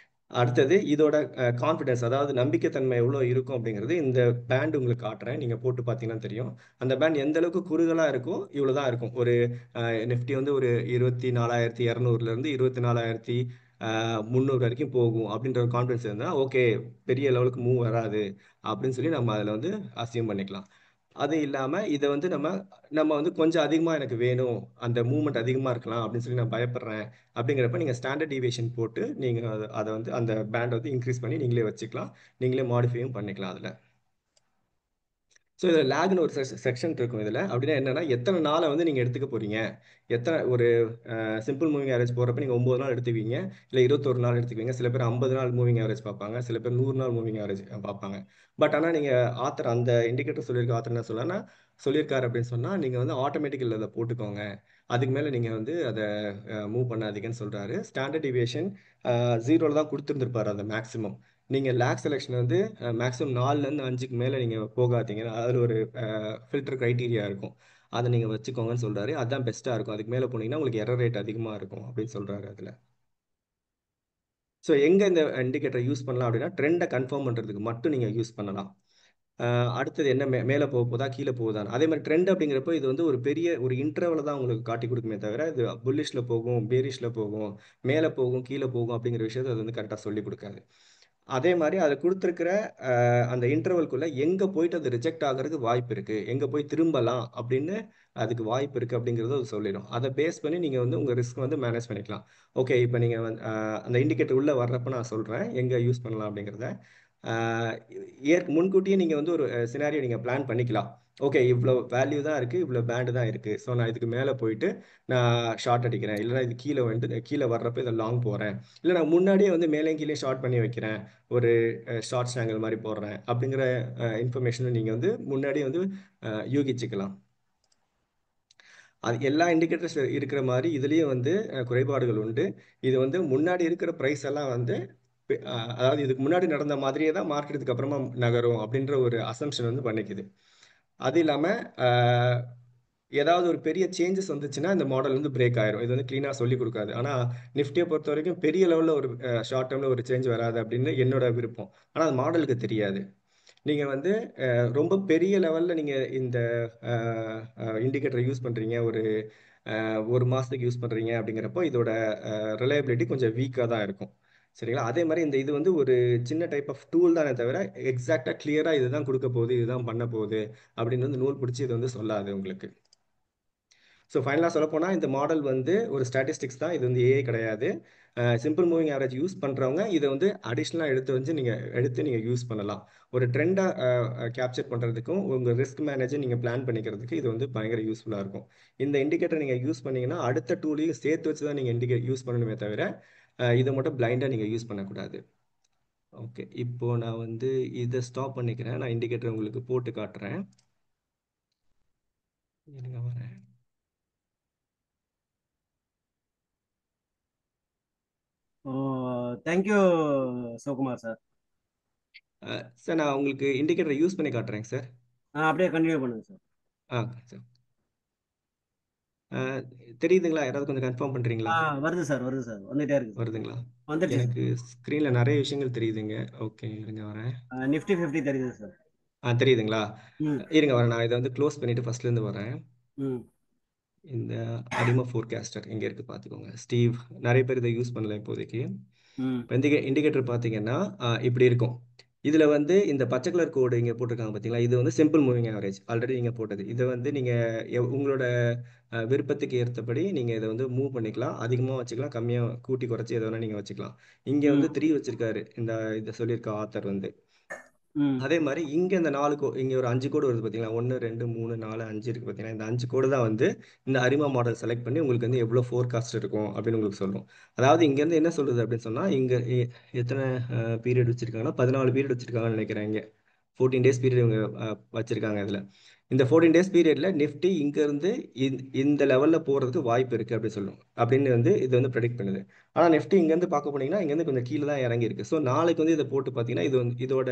அடுத்தது இதோட கான்ஃபிடன்ஸ், அதாவது நம்பிக்கைத்தன்மை எவ்வளோ இருக்கும் அப்படிங்கிறது இந்த பேண்ட் உங்களுக்கு காட்டுறேன். நீங்கள் போட்டு பார்த்தீங்கன்னா தெரியும். அந்த பேண்ட் எந்த அளவுக்கு குறுகலாக இருக்கும், இவ்வளோ தான் இருக்கும். ஒரு நிஃப்டி வந்து ஒரு 24,200லேருந்து 24,300 வரைக்கும் போகும் அப்படின்ற ஒரு கான்ஃபிடன்ஸ் இருந்தால் ஓகே, பெரிய லெவலுக்கு மூவ் வராது அப்படின்னு சொல்லி நம்ம அதில் வந்து அசியூம் பண்ணிக்கலாம். அது இல்லாமல் இதை வந்து நம்ம நம்ம வந்து கொஞ்சம் அதிகமாக எனக்கு வேணும், அந்த மூவ்மெண்ட் அதிகமாக இருக்கலாம் அப்படின்னு சொல்லி நான் பயப்படுறேன் அப்படிங்கிறப்ப நீங்கள் ஸ்டாண்டர்ட் டிவியேஷன் போட்டு நீங்கள் அதை வந்து அந்த பேண்டை வந்து இன்க்ரீஸ் பண்ணி நீங்களே வச்சுக்கலாம். நீங்களே மாடிஃபையும் பண்ணிக்கலாம் அதில். ஸோ இதில் லேக்னு ஒரு செக்ஷன் இருக்கும் இதில். அப்படின்னா என்னன்னா, எத்தனை நாளை வந்து நீங்கள் எடுத்துக்க போறீங்க. எத்தனை ஒரு சிம்பிள் மூவிங் ஆவரேஜ் போகிறப்ப நீங்கள் 9 நாள் எடுத்துக்குவீங்க, இல்லை 21 நாள் எடுத்துக்குவீங்க. சில பேர் 50 நாள் மூவிங் ஆவரேஜ் பார்ப்பாங்க, சில பேர் 100 நாள் மூவிங் ஆவரேஜ் பார்ப்பாங்க. பட் ஆனால் நீங்கள் ஆத்தர் அந்த இண்டிகேட்டர் சொல்லியிருக்க ஆத்தர் என்ன சொல்லனா சொல்லியிருக்காரு அப்படின்னு சொன்னால், நீங்கள் வந்து ஆட்டோமேட்டிக்கல் அதை போட்டுக்கோங்க, அதுக்கு மேலே நீங்கள் வந்து அதை மூவ் பண்ணாதீங்கன்னு சொல்கிறாரு. ஸ்டாண்டர்ட் டிவியேஷன் 0ல தான் கொடுத்துருந்துருப்பாரு அந்த மேக்ஸிமம். நீங்கள் லேக் செலெக்ஷன் வந்து மேக்ஸிமம் 4லேருந்து 5க்கு மேலே நீங்கள் போகாதீங்க. அதில் ஒரு ஃபில்டர் க்ரைட்டீரியா இருக்கும். அதை நீங்கள் வச்சுக்கோங்கன்னு சொல்கிறாரு. அதுதான் பெஸ்ட்டாக இருக்கும். அதுக்கு மேலே போனீங்கன்னா உங்களுக்கு எரர் ரேட் அதிகமாக இருக்கும் அப்படின்னு சொல்கிறாரு அதில். ஸோ எங்கே இந்த இண்டிகேட்டரை யூஸ் பண்ணலாம் அப்படின்னா, ட்ரெண்டை கன்ஃபார்ம் பண்ணுறதுக்கு மட்டும் நீங்கள் யூஸ் பண்ணலாம். அடுத்தது என்ன, மேலே போகுதா கீழே போகுதான்னு. அதே மாதிரி ட்ரெண்ட் அப்படிங்கிறப்போ இது வந்து ஒரு பெரிய ஒரு இன்டர்வலை தான் உங்களுக்கு காட்டி கொடுக்குமே தவிர, இது புல்லிஷில் போகும், பேரிஷில் போகும், மேலே போகும், கீழே போகும் அப்படிங்கிற விஷயத்தை அது வந்து கரெக்டாக சொல்லி கொடுக்காது. அதே மாதிரி அதை கொடுத்துருக்கிற அந்த இன்டர்வல்குள்ள எங்கே போயிட்டு அது ரிஜெக்ட் ஆகிறதுக்கு வாய்ப்பு இருக்குது, எங்கே போய் திரும்பலாம் அப்படின்னு அதுக்கு வாய்ப்பு இருக்குது அப்படிங்கிறத அது சொல்லிடும். அதை பேஸ் பண்ணி நீங்கள் வந்து உங்கள் ரிஸ்க் வந்து மேனேஜ் பண்ணிக்கலாம். ஓகே, இப்போ நீங்கள் வந்து அந்த இண்டிகேட்டர் உள்ளே வர்றப்ப நான் சொல்கிறேன் எங்கே யூஸ் பண்ணலாம் அப்படிங்கிறத. முன்கூட்டியே நீங்கள் வந்து ஒரு சினாரியோ நீங்கள் பிளான் பண்ணிக்கலாம். ஓகே, இவ்வளோ வேல்யூ தான் இருக்குது, இவ்வளோ பேண்டு தான் இருக்குது, ஸோ நான் இதுக்கு மேலே போயிட்டு நான் ஷார்ட் அடிக்கிறேன், இல்லைனா இது கீழே வந்து கீழே வர்றப்ப இதை லாங் போகிறேன், இல்லை நான் முன்னாடியே வந்து மேலே கீழே ஷார்ட் பண்ணி வைக்கிறேன், ஒரு ஷார்ட் ஆங்கிள் மாதிரி போடுறேன் அப்படிங்கிற இன்ஃபர்மேஷனை நீங்கள் வந்து முன்னாடியே வந்து யூகிச்சுக்கலாம். அது எல்லா இண்டிகேட்டர்ஸ் இருக்கிற மாதிரி இதுலேயும் வந்து குறைபாடுகள் உண்டு. இது வந்து முன்னாடி இருக்கிற ப்ரைஸ் எல்லாம் வந்து அதாவது இதுக்கு முன்னாடி நடந்த மாதிரியே தான் மார்க்கெட் இதுக்கு அப்புறமா நகரும் அப்படின்ற ஒரு அசம்ஷன் வந்து பண்ணிக்குது. அது இல்லாமல் ஏதாவது ஒரு பெரிய சேஞ்சஸ் வந்துச்சுன்னா இந்த மாடல் வந்து பிரேக் ஆயிரும். இது வந்து க்ளீனாக சொல்லி கொடுக்காது. ஆனால் நிஃப்டியை பொறுத்த வரைக்கும் பெரிய லெவலில் ஒரு ஷார்ட் டேர்மில் ஒரு சேஞ்ச் வராது அப்படின்னு என்னோட விருப்பம். ஆனால் அது மாடலுக்கு தெரியாது. நீங்கள் வந்து ரொம்ப பெரிய லெவலில் நீங்கள் இந்த இண்டிகேட்டரை யூஸ் பண்ணுறீங்க, ஒரு மாதத்துக்கு யூஸ் பண்ணுறீங்க அப்படிங்கிறப்போ இதோட ரிலையபிலிட்டி கொஞ்சம் வீக்காக தான் இருக்கும். சரிங்களா? அதே மாதிரி இது வந்து ஒரு சின்ன டைப் ஆஃப் டூல் தானே தவிர எக்ஸாக்டாக கிளியராக இதுதான் கொடுக்க போகுது, இதுதான் பண்ண போகுது அப்படின்னு வந்து நூல் பிடிச்சி இது வந்து சொல்லாது உங்களுக்கு. ஸோ ஃபைனலாக சொல்லப்போனால் இந்த மாடல் வந்து ஒரு ஸ்டாட்டிஸ்டிக்ஸ் தான், இது வந்து ஏஐ கிடையாது. சிம்பிள் மூவிங் ஆவரேஜ் யூஸ் பண்ணுறவங்க இதை வந்து அடிஷ்னலாக எடுத்து நீங்கள் யூஸ் பண்ணலாம். ஒரு ட்ரெண்டாக கேப்சர் பண்ணுறதுக்கும் உங்கள் ரிஸ்க் மேனேஜர் நீங்கள் பிளான் பண்ணிக்கிறதுக்கு இது வந்து பயங்கர யூஸ்ஃபுல்லாக இருக்கும். இந்த இண்டிகேட்டர் நீங்கள் யூஸ் பண்ணீங்கன்னா அடுத்த டூலையும் சேர்த்து வச்சு தான் நீங்கள் யூஸ் பண்ணணுமே தவிர இதை மட்டும் பிளைண்டாக நீங்கள் யூஸ் பண்ணக்கூடாது. ஓகே, இப்போ நான் வந்து இதை ஸ்டாப் பண்ணிக்கிறேன். நான் இண்டிகேட்டர் உங்களுக்கு போட்டு காட்டுறேன். இருங்க வரேன். ஓ, தேங்க்யூ சிவகுமார் சார். சார் நான் உங்களுக்கு இண்டிகேட்டரை யூஸ் பண்ணி காட்டுறேங்க சார். அப்படியே கண்டினியூ பண்ணுங்க சார். ஆ சார். தெரியுதுங்களா? யாராவது கொஞ்சம் கன்ஃபார்ம் பண்ணுறீங்களா? வருது சார், வருது சார், வந்துட்டே இருக்கு சார். வருதுங்களா? வந்துடுச்சு சார். எனக்கு ஸ்க்ரீனில் நிறைய விஷயங்கள் தெரியுதுங்க. ஓகே, இருங்க வரேன். நிஃப்டி 50 தெரியுது சார். தெரியுதுங்களா? ம். இருங்க வரேன். நான் இதை வந்து க்ளோஸ் பண்ணிவிட்டு ஃபஸ்ட்லேருந்து வரேன். ம். இந்த அரிமா ஃபோர்காஸ்டர் இங்கே இருக்குது பார்த்துக்கோங்க. ஸ்டீவ் நிறைய பேர் இதை யூஸ் பண்ணல இப்போதைக்கு. ம். இப்போ இண்டிகேட்டர் பார்த்தீங்கன்னா இப்படி இருக்கும். இதில் வந்து இந்த பச்சை கலர் கோடு இங்கே போட்டிருக்காங்க பார்த்தீங்களா? இது வந்து சிம்பிள் மூவிங் ஆவரேஜ் ஆல்ரெடி நீங்கள் போட்டது. இதை வந்து நீங்கள் உங்களோட விருப்பத்துக்கு ஏற்றபடி நீங்கள் இதை வந்து மூவ் பண்ணிக்கலாம். அதிகமாக வச்சுக்கலாம், கம்மியாக கூட்டி குறைச்சி எதை வேணால் நீங்கள் வச்சுக்கலாம். இங்கே வந்து ம். 3 வச்சிருக்காரு இதை சொல்லியிருக்க ஆத்தர் வந்து. ம். அதே மாதிரி இங்கே இந்த 4 இங்கே ஒரு 5 கோடு வருது பார்த்தீங்களா? 1 2 3 4 5 இருக்குது பார்த்தீங்களா? இந்த 5 கோடு தான் வந்து இந்த அரிமா மாடல் செலக்ட் பண்ணி உங்களுக்கு வந்து எவ்வளோ ஃபோர்காஸ்ட் இருக்கும் அப்படின்னு உங்களுக்கு சொல்லும். அதாவது இங்கேருந்து என்ன சொல்லுது அப்படின்னு சொன்னால் இங்கே எத்தனை பீரியட் வச்சுருக்காங்கன்னா 14 பீரியட் வச்சுருக்காங்கன்னு நினைக்கிறேன். இங்கே 14 டேஸ் பீரியட் இவங்க வச்சுருக்காங்க. இதில் இந்த 14 டேஸ் பீரியடில் நிஃப்டி இங்கேருந்து இந்த லெவலில் போகிறதுக்கு வாய்ப்பு இருக்குது அப்படின்னு சொல்லும், அப்படின்னு வந்து இது வந்து ப்ரெடிக்ட் பண்ணுது. ஆனால் நிஃப்டி இங்கேருந்து பார்க்க போனீங்கன்னா இங்கேருந்து கொஞ்சம் கீழே தான் இறங்கி இருக்கு. ஸோ நாளைக்கு வந்து இதை போட்டு பார்த்தீங்கன்னா இது வந்து இதோட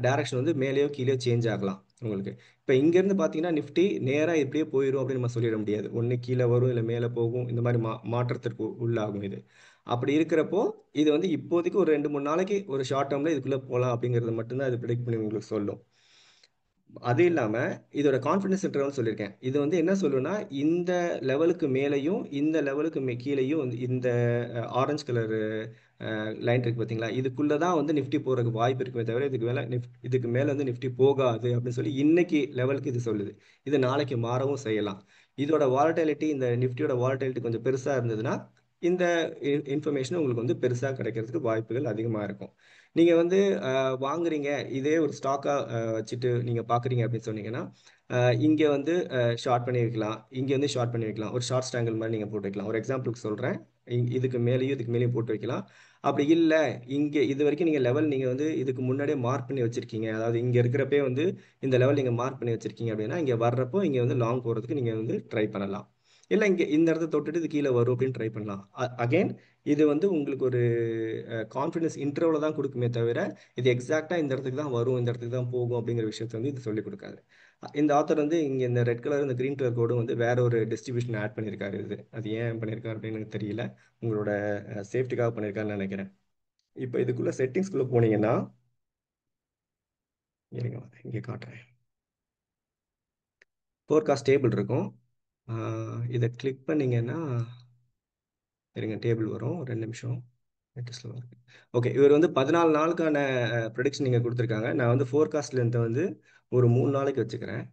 டைரக்ஷன் வந்து மேலேயோ கீழேயோ சேஞ்ச் ஆகலாம் உங்களுக்கு. இப்போ இங்கேருந்து பார்த்தீங்கன்னா நிஃப்டி நேராக இப்படியே போயிடும் அப்படின்னு நம்ம சொல்லிட முடியாது. ஒன்று கீழே வரும், இல்லை மேலே போகும், இந்த மாதிரி மாற்றத்திற்கு உள்ளாகும் இது. அப்படி இருக்கிறப்போ இது வந்து இப்போதைக்கு ஒரு 2 3 நாளைக்கு ஒரு ஷார்ட் டேர்மில் இதுக்குள்ளே போகலாம் அப்படிங்கிறது மட்டும்தான் இது ப்ரெடிக்ட் பண்ணி உங்களுக்கு சொல்லும். அது இல்லாமல் இதோட கான்ஃபிடன்ஸ் இன்டர்வல் சொல்லியிருக்கேன். இது வந்து என்ன சொல்லுன்னா இந்த லெவலுக்கு மேலேயும் இந்த லெவலுக்கு கீழேயும் வந்து இந்த ஆரஞ்சு கலர் லைன் இருக்கு பார்த்தீங்களா? இதுக்குள்ளே தான் வந்து நிஃப்டி போகிறதுக்கு வாய்ப்பு இருக்குமே தவிர இதுக்கு மேலே வந்து நிஃப்டி போகாது அப்படின்னு சொல்லி இன்னைக்கு லெவலுக்கு இது சொல்லுது. இது நாளைக்கு மாறவும் செய்யலாம். இதோட வாலட்டிலிட்டி, இந்த நிஃப்டியோட வாலட்டிலிட்டி கொஞ்சம் பெருசாக இருந்ததுன்னா இந்த இன்ஃபர்மேஷன் உங்களுக்கு வந்து பெருசாக கிடைக்கிறதுக்கு வாய்ப்புகள் அதிகமாக இருக்கும். நீங்கள் வந்து வாங்குறீங்க, இதே ஒரு ஸ்டாக்காக வச்சுட்டு நீங்கள் பார்க்குறீங்க அப்படின்னு சொன்னீங்கன்னா இங்கே வந்து ஷார்ட் பண்ணி வைக்கலாம், இங்கே வந்து ஷார்ட் பண்ணி வைக்கலாம். ஒரு ஷார்ட் ஸ்டாங்கிள் மாதிரி நீங்கள் போட்டு வைக்கலாம். ஒரு எக்ஸாம்பிளுக்கு சொல்கிறேன், இதுக்கு மேலேயும் இதுக்கு மேலேயும் போட்டு வைக்கலாம். அப்படி இல்லை, இங்கே இது வரைக்கும் நீங்கள் லெவல் நீங்கள் வந்து இதுக்கு முன்னாடியே மார்க் பண்ணி வச்சுருக்கீங்க, அதாவது இங்கே இருக்கிறப்பே வந்து இந்த லெவல் நீங்கள் மார்க் பண்ணி வச்சுருக்கீங்க அப்படின்னா இங்கே வர்றப்போ இங்கே வந்து லாங் போகிறதுக்கு நீங்கள் வந்து ட்ரை பண்ணலாம். இல்லை இங்கே இந்த இடத்த தொட்டுட்டு இது கீழே வரும் அப்படின்னு ட்ரை பண்ணலாம். அகெயின் இது வந்து உங்களுக்கு ஒரு கான்ஃபிடன்ஸ் இன்டர்வலை தான் கொடுக்குமே தவிர இது எக்ஸாக்டாக இந்த இடத்துக்கு தான் வரும், இந்த இடத்துக்கு தான் போகும் அப்படிங்கிற விஷயத்தை வந்து இது சொல்லிக் கொடுக்காது. இந்த ஆத்தர் வந்து இங்கே இந்த ரெட் கலர் இந்த கிரீன் கலர் கோடும் வந்து வேற ஒரு டிஸ்ட்ரிபியூஷன் ஆட் பண்ணியிருக்காரு. அது ஏன் பண்ணியிருக்காரு அப்படின்னு எனக்கு தெரியல. உங்களோட சேஃப்டிக்காக பண்ணியிருக்காருன்னு நினைக்கிறேன். இப்போ இதுக்குள்ள செட்டிங்ஸ்குள்ளே போனீங்கன்னா இருங்க இங்கே காட்டுறேன். ஃபோர்காஸ்ட் டேபிள் இருக்கும். இதை கிளிக் பண்ணீங்கன்னா இருங்க டேபிள் வரும். 2 நிமிஷம். ஓகே, இவர் வந்து 14 நாளுக்கான ப்ரெடிக்ஷன் நீங்கள் கொடுத்துருக்காங்க. நான் வந்து ஃபோர்காஸ்ட் லென்த்தை வந்து ஒரு 3 நாளைக்கு வச்சுக்கிறேன்.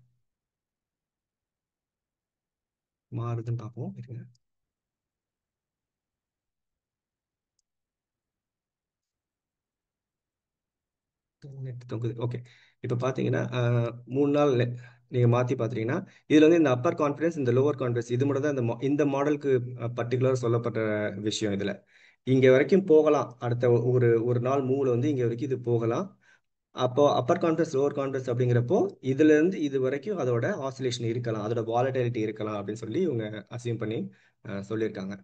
மாறுதுன்னு பார்ப்போம். இருங்க. நெட் தொங்குது. ஓகே. இப்போ பார்த்தீங்கன்னா 3 நாள் நீங்கள் மாற்றி பார்த்துட்டீங்கன்னா இதில் வந்து இந்த அப்பர் கான்ஃபிடன்ஸ் இந்த லோவர் கான்ஃபிடன்ஸ் இது மட்டும் தான் இந்த மாடலுக்கு பர்டிகுலராக சொல்லப்பட்ட விஷயம். இதில் இங்கே வரைக்கும் போகலாம். அடுத்த ஒரு ஒரு நாள் மூவில் வந்து இங்கே வரைக்கும் இது போகலாம். அப்போ அப்பர் கான்ஃபிடன்ஸ் லோவர் கான்ஃபிடன்ஸ் அப்படிங்கிறப்போ இதுல இருந்து இது வரைக்கும் அதோட ஆசிலேஷன் இருக்கலாம், அதோட வாலட்டிலிட்டி இருக்கலாம் அப்படின்னு சொல்லி இவங்க அசியூம் பண்ணி சொல்லியிருக்காங்க.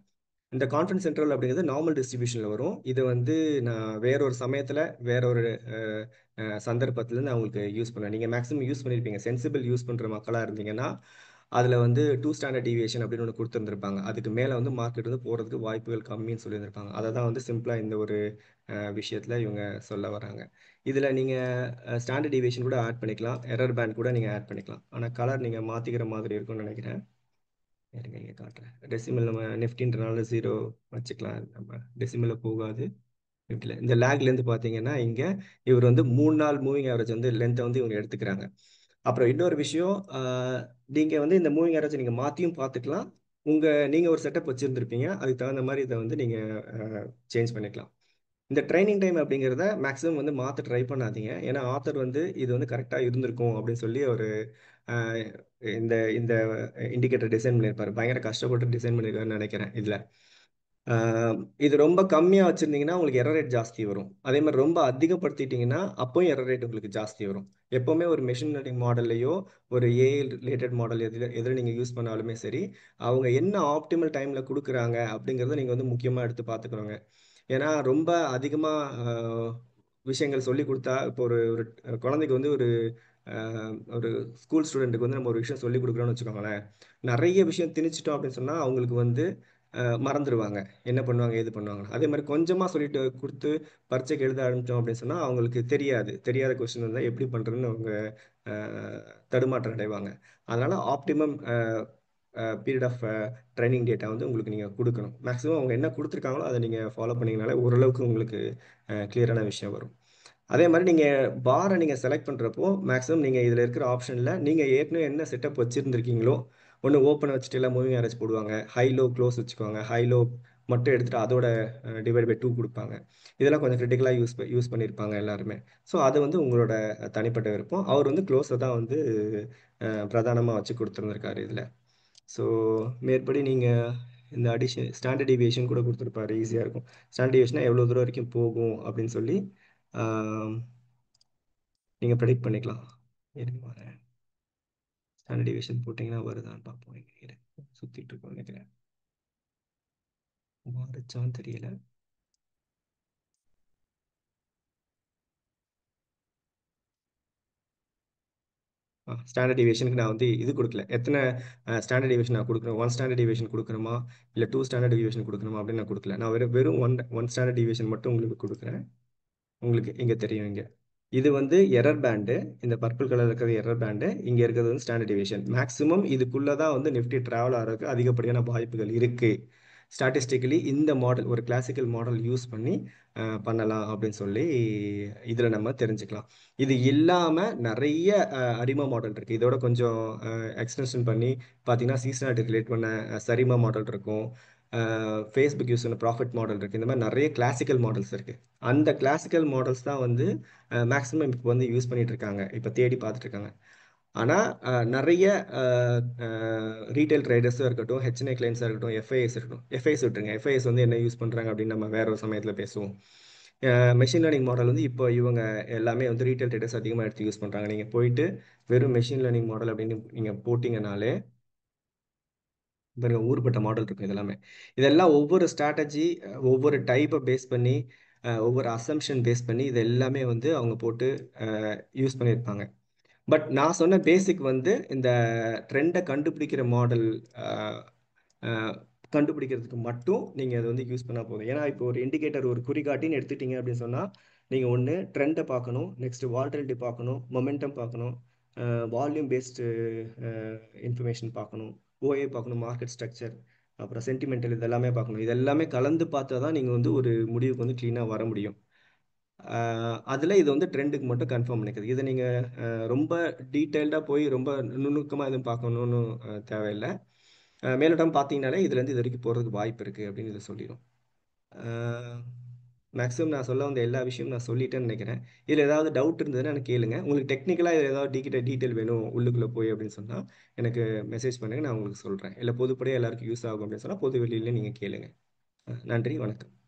இந்த கான்ஃபிடன்ஸ் சென்ட்ரல் அப்படிங்கிறது நார்மல் டிஸ்ட்ரிபியூஷன்ல வரும். இது வந்து நான் வேற ஒரு சமயத்துல வேற ஒரு சந்தர்ப்பத்துல நான் உங்களுக்கு யூஸ் பண்ணேன். நீங்க மேக்ஸிமம் யூஸ் பண்ணியிருப்பீங்க. சென்சிபிள் யூஸ் பண்ற மக்களா இருந்தீங்கன்னா அதுல வந்து 2 ஸ்டாண்டர்ட் டிவியேஷன் அப்படின்னு ஒன்று கொடுத்துருந்துருப்பாங்க. அதுக்கு மேல வந்து மார்க்கெட் வந்து போறதுக்கு வாய்ப்புகள் கம்மின்னு சொல்லியிருந்திருப்பாங்க. அதை தான் வந்து சிம்பிளா இந்த ஒரு விஷயத்துல இவங்க சொல்ல வராங்க. இதுல நீங்க ஸ்டாண்டர்ட் டிவியேஷன் கூட ஆட் பண்ணிக்கலாம், எரர் பேண்ட் கூட நீங்க ஆட் பண்ணிக்கலாம். ஆனா கலர் நீங்க மாத்திக்கிற மாதிரி இருக்கும்னு நினைக்கிறேன். இருங்க இங்க காட்டுறேன். டெசிமல் நம்ம நிஃப்டின்றனால 0 வச்சுக்கலாம். நம்ம டெசிமல்ல போகாது. நிஃப்டில இந்த லேக்ல இருந்து பாத்தீங்கன்னா இங்க இவர் வந்து 3 நாள் மூவிங் ஆவரேஜ் வந்து லென்த்தை வந்து இவங்க எடுத்துக்கிறாங்க. அப்புறம் இன்னொரு விஷயம், நீங்க வந்து இந்த மூவிங் ஆவரேஜ் நீங்க மாத்தியும் பார்த்துக்கலாம். நீங்க ஒரு செட்டப் வச்சிருந்திருப்பீங்க, அதுக்கு தகுந்த மாதிரி இதை வந்து நீங்க சேஞ்ச் பண்ணிக்கலாம். இந்த ட்ரைனிங் டைம் அப்படிங்கிறத மேக்ஸிமம் வந்து மாற்ற ட்ரை பண்ணாதீங்க. ஏன்னா ஆத்தர் வந்து இது வந்து கரெக்டாக இருந்திருக்கும் அப்படின்னு சொல்லி ஒரு இந்த இந்த இண்டிகேட்டர் டிசைன் பண்ணியிருப்பாரு. பயங்கர கஷ்டப்பட்டு டிசைன் பண்ணியிருக்காருன்னு நினைக்கிறேன் இதில். இது ரொம்ப கம்மியாக வச்சுருந்தீங்கன்னா உங்களுக்கு எரர் ரேட் ஜாஸ்தி வரும். அதே மாதிரி ரொம்ப அதிகப்படுத்திட்டீங்கன்னா அப்போயும் எரர் ரேட் உங்களுக்கு ஜாஸ்தி வரும். எப்போவுமே ஒரு மெஷின் லேர்னிங் மாடல்லையோ ஒரு ஏஐ ரிலேட்டட் மாடல் எதில் நீங்கள் யூஸ் பண்ணாலுமே சரி, அவங்க என்ன ஆப்டிமல் டைமில் கொடுக்குறாங்க அப்படிங்கிறத நீங்கள் வந்து முக்கியமாக எடுத்து பார்த்துக்கணுங்க. ஏன்னா ரொம்ப அதிகமாக விஷயங்கள் சொல்லி கொடுத்தா இப்போ ஒரு ஒரு குழந்தைக்கு வந்து ஒரு ஸ்கூல் ஸ்டூடெண்ட்டுக்கு வந்து நம்ம ஒரு விஷயம் சொல்லி கொடுக்குறோம்னு வச்சுக்கோங்களேன், நிறைய விஷயம் திணிச்சிட்டோம் அப்படின்னு சொன்னால் அவங்களுக்கு வந்து மறந்துடுவாங்க, என்ன பண்ணுவாங்க ஏது பண்ணுவாங்க. அதே மாதிரி கொஞ்சமாக சொல்லிட்டு கொடுத்து பரீட்சைக்கு எழுத ஆரம்பித்தோம் அப்படின்னு சொன்னால் அவங்களுக்கு தெரியாத கொஸ்டின் இருந்தால் எப்படி பண்ணுறதுன்னு அவங்க தடுமாற்றம் அடைவாங்க. அதனால் optimum period of training data வந்து உங்களுக்கு நீங்கள் கொடுக்கணும். மேக்ஸிமம் அவங்க என்ன கொடுத்துருக்காங்களோ அதை நீங்கள் ஃபாலோ பண்ணிங்கனாலே ஓரளவுக்கு உங்களுக்கு கிளியரான விஷயம் வரும். அதே மாதிரி நீங்கள் பாரை நீங்கள் செலக்ட் பண்ணுறப்போ மேக்ஸிமம் நீங்கள் இதில் இருக்கிற ஆப்ஷனில் நீங்கள் ஏற்கனவே என்ன செட்டப் வச்சுருந்துருக்கீங்களோ, ஒன்று ஓப்பன் வச்சுட்டு எல்லாம் மூவிங் ஆவரேஜ் போடுவாங்க, ஹை லோ க்ளோஸ் வச்சுக்குவாங்க, ஹை லோ மட்டும் எடுத்துகிட்டு அதோட டிவைட் பை 2 கொடுப்பாங்க. இதெல்லாம் கொஞ்சம் கிரிட்டிக்கலாக யூஸ் பண்ணியிருப்பாங்க எல்லாருமே. ஸோ அது வந்து உங்களோட தனிப்பட்ட விருப்பம். அவர் வந்து க்ளோஸை தான் வந்து பிரதானமாக வச்சு கொடுத்துருந்துருக்காரு இதில். ஸோ மேற்படி நீங்கள் இந்த ஸ்டாண்டர்ட் டிவியேஷன் கூட கொடுத்துருப்பாரு, ஈஸியாக இருக்கும். ஸ்டாண்டர்ட் டிவியேஷனா எவ்வளோ தூரம் வரைக்கும் போகும் அப்படின்னு சொல்லி நீங்கள் ப்ரெடிக்ட் பண்ணிக்கலாம். இருங்க வரேன். ஸ்டாண்டர்ட் டிவியேஷன் போட்டிங்கன்னா வருதான்னு பார்ப்போம். சுற்றிட்டு இருக்கோம் நினைக்கிறேன். மாறுச்சான்னு தெரியல. ஸ்டாண்டர்ட் டிவியேஷனுக்கு நான் வந்து இது கொடுக்கல. எத்தனை ஸ்டாண்டர்ட் டிவியேஷன் நான் கொடுக்குறேன், 1 ஸ்டாண்டர்ட் டிவியேஷன் கொடுக்கணுமா இல்லை 2 ஸ்டாண்டர்ட் டிவியேஷன் கொடுக்கணுமா அப்படின்னு நான் கொடுக்கல. நான் வெறும் ஒன் ஸ்டாண்டர்ட் டிவியேஷன் மட்டும் உங்களுக்கு கொடுக்குறேன். உங்களுக்கு இங்கே தெரியும். இங்கே இது வந்து எரர் பேண்டு, இந்த பர்பிள் கலர் இருக்கிறது எரர் பேண்டு, இங்கே இருக்கிறது வந்து ஸ்டாண்டர்ட் டிவியேஷன். மேக்ஸிமம் இதுக்குள்ளே தான் வந்து நிஃப்டி ட்ராவல் ஆகிறதுக்கு அதிகப்படியான வாய்ப்புகள் இருக்குது. ஸ்டாட்டிஸ்டிக்கலி இந்த மாடல் ஒரு கிளாசிக்கல் மாடல் யூஸ் பண்ணி பண்ணலாம் அப்படின்னு சொல்லி இதில் நம்ம தெரிஞ்சுக்கலாம். இது இல்லாமல் நிறைய அரிமா மாடல் இருக்குது. இதோட கொஞ்சம் எக்ஸ்டென்ஷன் பண்ணி பார்த்தீங்கன்னா சீசனாலிட்டி ரிலேட் பண்ண சரிமா மாடல் இருக்கும், ஃபேஸ்புக் யூஸ் பண்ண ப்ராஃபிட் மாடல் இருக்குது. இந்த மாதிரி நிறைய கிளாசிக்கல் மாடல்ஸ் இருக்குது. அந்த கிளாசிக்கல் மாடல்ஸ் தான் வந்து மேக்ஸிமம் இப்போ வந்து யூஸ் பண்ணிட்டு இருக்காங்க, இப்போ தேடி பார்த்துட்டு இருக்காங்க. ஆனால் நிறைய ரீட்டைல் ட்ரேடர்ஸும் இருக்கட்டும், ஹெச்என்ஐ கிளைண்ட்ஸாக இருக்கட்டும், எஃப்ஐஎஸ் இருக்கட்டும், எஃப்ஐஎஸ் விட்டுருங்க, எஃப்ஐஎஸ் வந்து என்ன யூஸ் பண்ணுறாங்க அப்படின்னு நம்ம வேற ஒரு சமயத்தில் பேசுவோம். மெஷின் லேர்னிங் மாடல் வந்து இப்போ இவங்க எல்லாமே வந்து ரீட்டைல் ட்ரேடர்ஸ் அதிகமாக எடுத்து யூஸ் பண்ணுறாங்க. நீங்கள் போயிட்டு வெறும் மெஷின் லேர்னிங் மாடல் அப்படின்னு நீங்கள் போட்டிங்கனாலே பாருங்க ஊர்பட்ட மாடல் இருக்கும். இதெல்லாம் ஒவ்வொரு ஸ்ட்ராட்டஜி, ஒவ்வொரு டைப்பை பேஸ் பண்ணி, ஒவ்வொரு அசம்ஷன் பேஸ் பண்ணி இது எல்லாமே வந்து அவங்க போட்டு யூஸ் பண்ணியிருப்பாங்க. பட் நான் சொன்ன பேசிக் வந்து இந்த ட்ரெண்டை கண்டுபிடிக்கிற மாடல் கண்டுபிடிக்கிறதுக்கு மட்டும் நீங்கள் அதை வந்து யூஸ் பண்ணால் போதும். ஏன்னா இப்போ ஒரு இண்டிகேட்டர் ஒரு குறிகாட்டின்னு எடுத்துட்டீங்க அப்படின்னு சொன்னால் நீங்கள் ஒன்று ட்ரெண்டை பார்க்கணும், நெக்ஸ்ட் வால்டிலிட்டி பார்க்கணும், மொமெண்டம் பார்க்கணும், வால்யூம் பேஸ்டு இன்ஃபர்மேஷன் பார்க்கணும், ஓஏ பார்க்கணும், மார்க்கெட் ஸ்ட்ரக்சர், அப்புறம் சென்டிமெண்டல், இதெல்லாமே பார்க்கணும். இதெல்லாமே கலந்து பார்த்தா தான் நீங்கள் வந்து ஒரு முடிவுக்கு வந்து க்ளீனாக வர முடியும். அதில் இது வந்து ட்ரெண்டுக்கு மட்டும் கன்ஃபார்ம் பண்ணிக்கிறது. இதை நீங்கள் ரொம்ப டீட்டெயில்டாக போய் ரொம்ப நுணுக்கமாக எதுவும் பார்க்கணுன்னு தேவையில்லை. மேலோட்டம் பார்த்தீங்கனாலே இதுலேருந்து இது வரைக்கும் போகிறதுக்கு வாய்ப்பு இருக்குது அப்படின்னு இதை சொல்லிடும். மேக்ஸிமம் நான் சொல்ல வந்த எல்லா விஷயமும் நான் சொல்லிட்டேன்னு நினைக்கிறேன். இதில் ஏதாவது டவுட் இருந்ததுன்னா எனக்கு கேளுங்க. உங்களுக்கு டெக்னிக்கலாக ஏதாவது டீட்டெயில் வேணும் உள்ளுக்குள்ளே போய் அப்படின்னு சொன்னால் எனக்கு மெசேஜ் பண்ணுங்க, நான் உங்களுக்கு சொல்கிறேன். இல்லை பொதுப்படையாக எல்லாருக்கும் யூஸ் ஆகும் அப்படின்னு சொன்னால் பொது வெளியில நீங்கள் கேளுங்க. நன்றி, வணக்கம்.